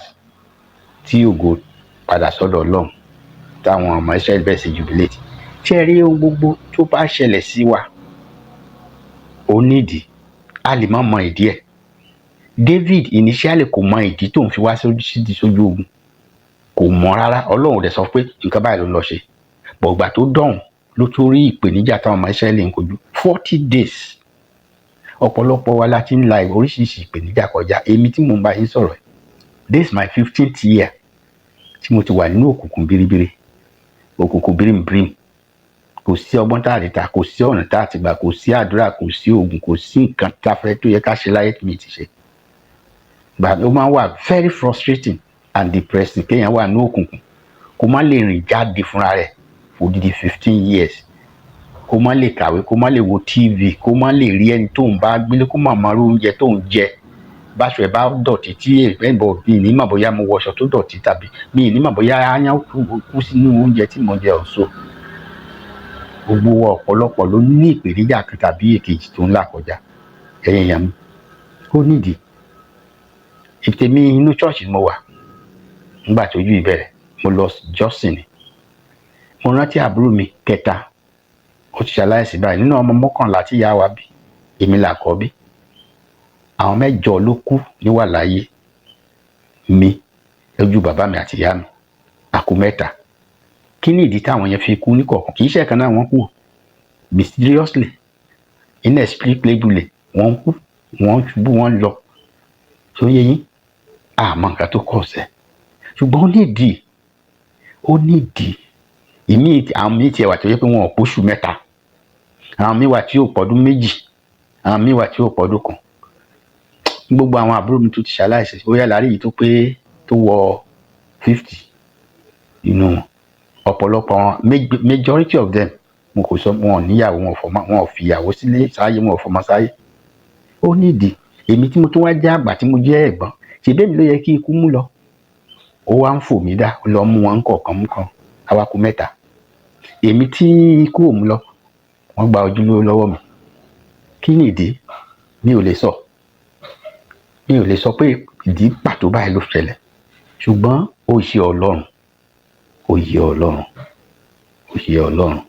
tí ògo padà sọ́dọ̀ Ọlọ́run táwọn ọmọ Israẹli bẹ̀rẹ̀ sí jubilate. Ṣé rí ohun gbogbo tó bá ṣẹlẹ̀ sí wa ó nídìí, a lè má mọ ìdí ẹ̀. David initially kò mọ ìdí tó ń fi wá sójú ogun, kò mọ̀ rárá. Ọlọ́run dẹ̀ sọ pé nǹkan báyìí ló ń lọ ṣe. Bọ̀gbà tó dọ̀hùn ló tó rí ìpèníjà táwọn ọmọ Ísírẹ́lì ń kojú 40 days. Ọ̀pọ̀lọpọ̀ wa la ti ń la oríṣiríṣi ìpèníjà kọjá. Èmi tí mo ń bá yín sọ̀rọ̀, this is my 15th year tí mo ti wà nínú òkùnkùn biribiri, òkùnkùn birimbirim. Kò sí ọgbọ́n tá a lè ta, kò sí ọ̀nà tá a ti gbà, kò sí àdúrà, kò sí oògùn, kò sí nǹkan tá a fẹ́ tó yẹ ká ṣe láyé tí mi ti ṣe. Gbà ó máa wà very frustrating and depressing kéèyàn wà nínú òkùnkùn kó má lè rìn jáde fúnra rẹ̀ odidi 15 years, kó má lè kàwé, kó má lè wo TV, kó má lè rí ẹni tó ń bá gbélé, kó má máa rí oúnjẹ tó ń jẹ. Báṣọ ẹ̀ bá dọ̀tí tí ẹ̀bọ̀ mi ní mọ̀ bóyá mo wọṣọ tó dọ̀tí tàbí mi ní mọ̀ bóyá aáyán kú sínú oúnjẹ tí mo jẹ ọ̀ṣọ́. Gbogbo ọ̀pọ̀lọpọ̀ ló ní ìpèníjà kan tàbí èkejì tó ń là kọjá. Ẹ̀yin èèyàn mi, ó nídìí. Èmi inú church mo wà nígbà tó ojú ìbẹ̀rẹ̀, mo lọ jọ́sìn ni. Mo rántí àbúrò mi kẹta ó ti ṣaláìsí báyìí. Nínú ọmọ 11 tí ìyá wa bí, èmi làkọ́bí. Àwọn 8 ló kú níwà láyé mi lójú bàbá mi àti ìyá mi, àkú 3. Kí ni ìdí táwọn yẹn fi kú ní kọ̀ọ̀kan? Kì í ṣe kan náà wọ́n kú, mysteriously, inexplicably wọ́n kú, wọ́n ṣubú, wọ́n lọ. Tó yé yín, àmọ́ nǹkan tó kọ̀ ọ̀sẹ̀, ṣùgbọ́n ó nídìí. Àwọn míì tiẹ̀ wà tó yẹ pé wọn ò póṣù 3, àwọn míì wà tí ò pọ́dún 2, àwọn míì wà tí ò pọ́dún 1. Gbogbo àwọn àbúrò mi tó ti ṣaláìsí, ó yà lárí yìí tó wọ 50 nínú wọn. Ọ̀pọ̀lọpọ̀ wọn, majority of them, mo kò sọ wọn ò níyàwó, wọn ò fìyàwó sílé sáyé, wọn ò fọmọ sáyé. Ó nídìí. Èmi tí mo tún wá jẹ́ àgbà tí mo jẹ́ ẹ̀gbọ́n, ṣe bẹ́ẹ̀ mi ló yẹ kí ikú mú lọ. Ó wá ń fò mí dá, ó lọ mú wọn kọ̀ọ̀kan mú kan, àwa kú 3. Èmi tí ikú ò mú lọ, wọ́n gba ojúlówó lọ́wọ́ mi. Kí ni ìdí? Mi ò lè sọ pé ìdí pàtó báyìí ló ṣẹlẹ̀, ṣùgbọ́n ó yé Ọlọ́run.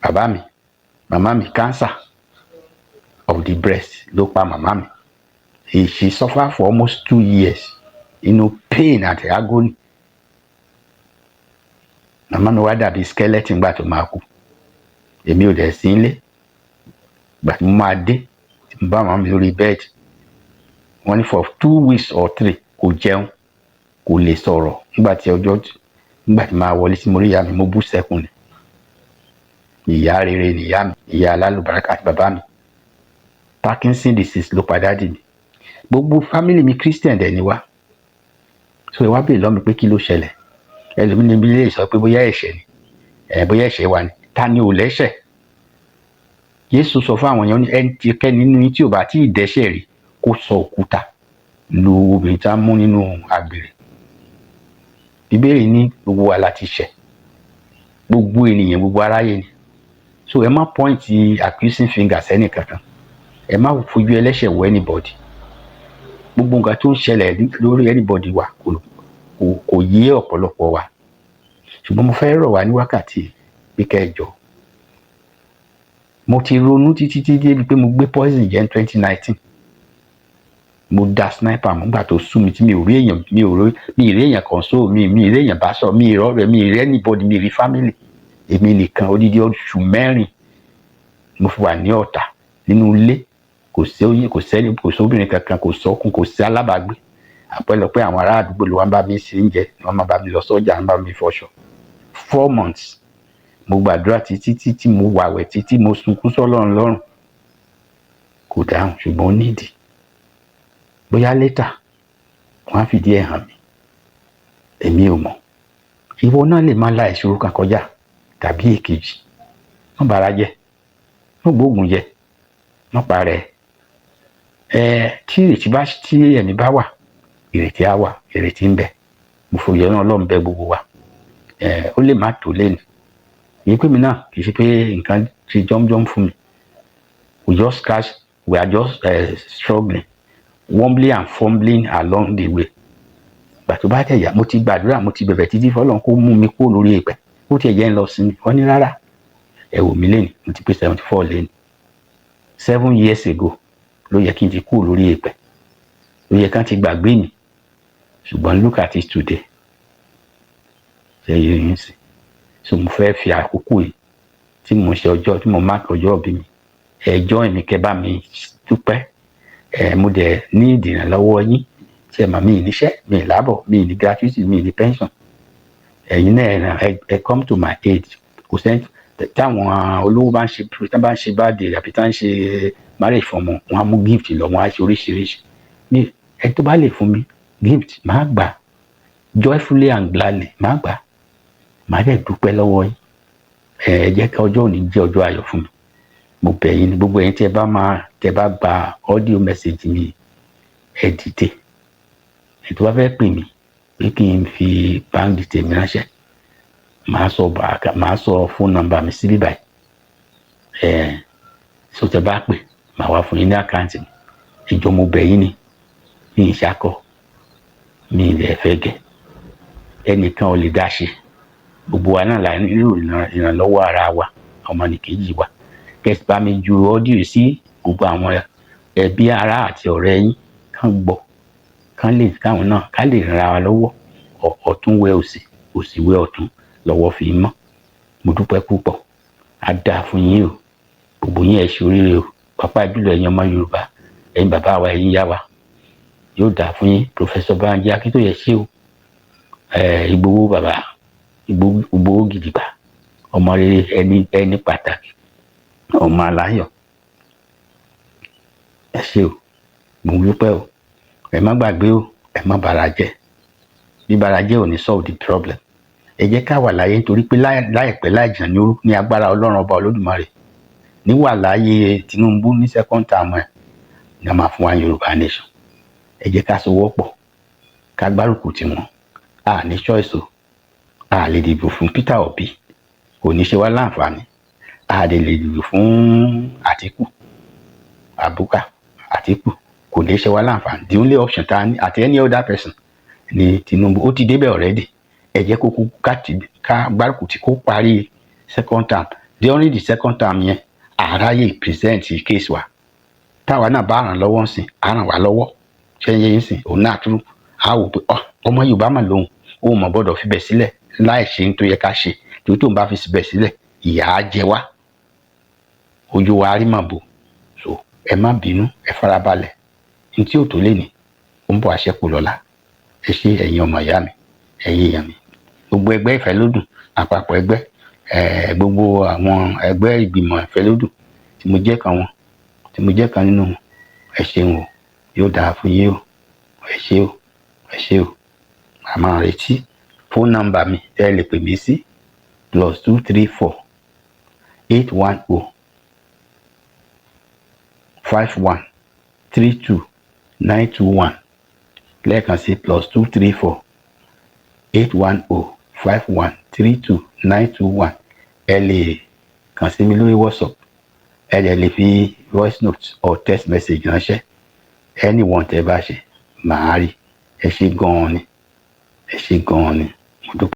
Bàbá mi, màmá mi, cancer of the breast ló pa màmá mi. She suffered for almost 2 years pain àti agony. Màmá mi wá dàbí skeleton gbà tó máa kú. Èmi ò dẹ̀ sí nílé. Gbà tí mo máa dé, tí mo bá màmá mi lórí bed, wọ́n ní for 2 weeks or 3 kò jẹun, kò lè sọ̀rọ̀ nígbà tí máa wọlé sí mo rí ìyá mi mo bú sẹ́kùn ni. Ìyá rere ni ìyá mi, ìyá alálùbáríkà àti bàbá mi. Parkinson disease ló pa dádì mi. Gbogbo family mi Christian dẹ̀ ni wá. So ẹ wá bèèrè lọ́mi pé kí ló ṣẹlẹ̀. Ẹlòmíì níbi lè sọ pé bóyá ẹ̀ṣẹ̀ ni, bóyá ẹ̀ṣẹ̀ wà ní. Ta ni ò lẹ́ṣẹ̀? Jésù sọ fún àwọn èèyàn ní ẹnikẹ́ni nínú yín tí ò bá tí ì dẹ́ṣẹ̀ rí kó sọ òkúta lu obìnrin tá a mú nínú àgbèrè. Bíbélì ní gbogbo wa la ti ṣẹ̀, gbogbo ènìyàn, gbogbo aráyé ni. So ẹ má point accusing finger sẹ́nì kankan, ẹ má fojú ẹlẹ́ṣẹ̀ wọ anybody. Gbogbo nǹkan tó ń ṣẹlẹ̀ lórí anybody wa kò yé ọ̀pọ̀lọpọ̀ wa. Ṣùgbọ́n mo fẹ́ rọ̀ wá ní wákàtí bí kẹjọ. Mo ti ronú títí débi pé mo gbé poison jẹ ní 2019. Mo da sniper mọ́ nígbà tó sú mi tí mi ò rí èèyàn console mi rí èèyàn bá sọ, mi ì rọ́ọ̀rẹ́, mi ì rí anybody, mi ì rí family. Èmi nìkan odidi oṣù 4 mo fi wà ní Ọ̀tà nínú ilé. Kò sóbìnrin kankan, kò sọ́kùn, kò sí alábàágbé. Àpẹẹlọpẹ àwọn ará àdúgbò ló wá ń bá mi ṣe oúnjẹ, wọ́n máa bá mi lọ sọ́jà, wọ́n bá mi fọṣọ. 4 months mo gbàdúrà títí tí mo wàwẹ̀ títí mo sunkún sọ́lọ́run lọ́rùn. Kò dáhùn, ṣùgbọ́n ó nídìí. Bóyá later wọ́n á fìdí ẹ̀ hàn mí, èmi ò mọ̀. Ìwọ náà lè má la ìṣòro kan kọjá tàbí èkejì. Wọ́n bara jẹ́, wọ́n gbóògùn jẹ, wọ́n parẹ́. Tí ẹ̀mí bá wà, ìrètí á wà, ìrètí ń bẹ. Mo fòye náà Ọlọ́run bẹ gbogbo wa. Ó lè má tó lẹ́nu. Èyí pé mi náà kì í ṣe pé nǹkan ti jọ́mjọ́m fún mi. We are just struggling, wobbling and fumbling along the way. Ìgbà tó bá tẹ̀yà, mo ti gbàdúrà, mo ti bẹ̀bẹ̀ títí fọ́lọ́run kó mú mi kúrò lórí èpẹ̀. Ó tiẹ̀ jẹ́ ń lọ sí mi. Wọ́n ní rárá, ẹ wò mí lẹ́nu, mo ti pé 74 lẹ́nu. 7 years ago ló yẹ kí n ti kúrò lórí èpẹ̀. Ló yẹ kán ti gbàgbé mi. Ṣùgbọ́n look at it today. Ṣé yín sí? So mo fẹ́ fi àkókò yìí tí mo ṣe ọjọ́, tí mo mark ọjọ́ ìbí mi, ẹjọ́ mi kẹ́ bá mi dúpẹ́. Mo dẹ̀ ní ìdìrànlọ́wọ́ yín. Ṣé ẹ mà mí níṣẹ́, mi lábọ̀, mi ní gratuity, mi ní pension. Ẹ̀yin náà ẹ come to my aid. Kò sẹ́ni táwọn olówó bá ń ṣe birthday àbí tá ń ṣe marriage fún ọmọ, wọn á mú gift lọ, wọn á ṣe oríṣiríṣi. Ẹ tó bá lè fún mi gift, máa gbà joyfully and gladly, máa gbà. Màá dẹ̀ dúpẹ́ lọ́wọ́ yín. Ẹ jẹ́ kí ọjọ́ òní jẹ́ ọjọ́ ayọ̀ fún mi. Mo bẹ̀ yín ní gbogbo ẹ̀yin tí ẹ bá gba audio message mi, ẹ dìde. Ẹ tó bá fẹ́ pè mí pé kí n fi bank detail mi ránṣẹ́, màá sọ phone number mi síbí báyìí. So tẹ bá pè, màá wá fún yín ní àkáǹtì mi. Ìjọ mo bẹ̀ yín ni, mi ì ṣakọ, mi ì lè fẹ́ gẹ̀. Ẹnìkan ò lè dá ṣe. Gbogbo wa náà la nílò ìrànlọ́wọ́ ara wa, ọmọnìkejì wa. Kẹ́sì bá mi ju ọ́díò sí gbogbo àwọn ẹbí ará àti ọ̀rẹ́ yín kán gbọ́, káwọn náà ká lè ràn ara lọ́wọ́. Ọ̀tún wẹ òsì, òsì wẹ ọ̀tún, lọ́wọ́ fi mọ́. Mo dúpẹ́ púpọ̀. Á dáa fún yín o. Gbogbo yín ẹ ṣe oríire o. Pàápàá jùlọ ẹ̀yin ọmọ Yorùbá, ẹ̀yin bàbá wa, ẹ̀yin ìyá wa. Yóò dáa fún yín. Professor Banji Akíntóyè ṣé o. Ìgbòho bàbá, Ìgbòho gidigba, ọmọ rere, ẹni pàtàkì, ọmọ aláyọ̀. Ẹ ṣé o. Mo dúpẹ́ o. Ẹ má gbàgbé o, ẹ má bara jẹ́. Bí bara jẹ́ ò ní solve the problem. Ẹ jẹ́ ká wà láyé nítorí pé láìpẹ́ láìjìnà ní agbára Ọlọ́run ọba Olódùmarè. Níwà láyé Tinubu ní second term ẹ̀ ní a máa fún wa Yorùbá nation. Ẹ jẹ́ ká sowọ́pọ̀, ká gbárùkù tì wọ́n. A ní choice o. A lè dìbò fún Peter Obi, kò ní ṣe wá láǹfààní. A lè dìbò fún Àtíkù, kò lè ṣe wá láǹfààní. The only option ta ní àti any other person ni Tinubu. Ó ti débẹ̀ already. Ẹ jẹ́ kó kú ká gbárùkù tí kó parí second term. During the second term yẹn, àráyè present case wa. Táwa náà bá ràn lọ́wọ́ ńsìn, á ràn wá lọ́wọ́. Ṣé yẹn ńsìn, òun náà tún á wò pé ọmọ Yorùbá mà lóhùn, òun mọ̀ gbọ́dọ̀ fi bẹ̀ sílẹ̀ láì ṣe ní tó yẹ ká ṣe. Torí tóun bá fi bẹ̀ sílẹ̀, ìyà á jẹ wá. Ojú wa rí mà bò. So ẹ má bínú, ẹ farabalẹ̀. Ní tí ò tó lé ní, ó ń bọ̀ àṣẹ́kù lọ́la. ẹ ṣé ẹ̀yin ọmọ ìyá mi, ẹ̀yin èèyàn mi, gbogbo ẹgbẹ́ ìfẹ́lódùn, àpapọ̀ ẹgbẹ́, gbogbo àwọn ẹgbẹ́ ìgbìmọ̀ ìfẹ́lódùn tí mo jẹ́ kan nínú wọn, ẹ ṣeun o, yóò dáa fún yín o, ẹ ṣé o, a máa retí. Fóònù nọ́mbà mi ẹ lè pè mí sí +234 810 51 32 921, lẹ́ẹ̀kan sí +234 810 51 32 921. ẹ lè kàn sí mi lórí WhatsApp, ẹ lè fi voice note or text message ránṣẹ́, anyone tẹ́ bá ṣe màá rí. Ẹ ṣé gan-an ni, mo dúpẹ́.